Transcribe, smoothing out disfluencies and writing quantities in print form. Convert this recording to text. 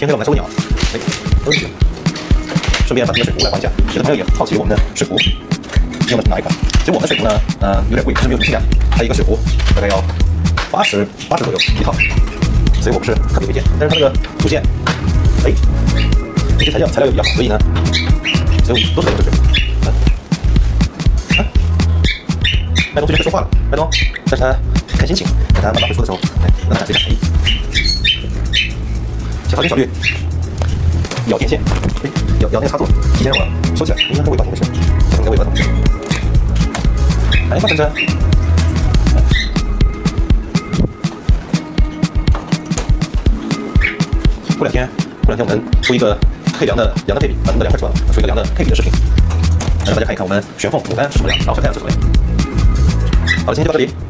天黑了，我们来收个鸟。哎，顺便把这个水壶来换一下。有的朋友也好奇我们的水壶用的是哪一款？其实我们水壶呢，有点贵，但是没有什么性价比。它一个水壶大概要80左右一套，所以我不是特别推荐。但是它这个组件，哎，这些材料又比较好，所以呢，都是可以用这水壶。麦冬最近会说话了，麦冬，但是他看心情，看他慢慢会说的时候，让他自己讲。小花跟小绿咬电线，咬那个插座，提前让我收起来，应该不会发生的事。小应该会发生的事。哎，花晨晨，过两天我们出一个配凉的配比，把我们的凉快出来了，出一个凉的配比的视频，让大家看一看我们玄凤牡丹是什么凉，然后小太阳是什么凉。好了，今天就到这里。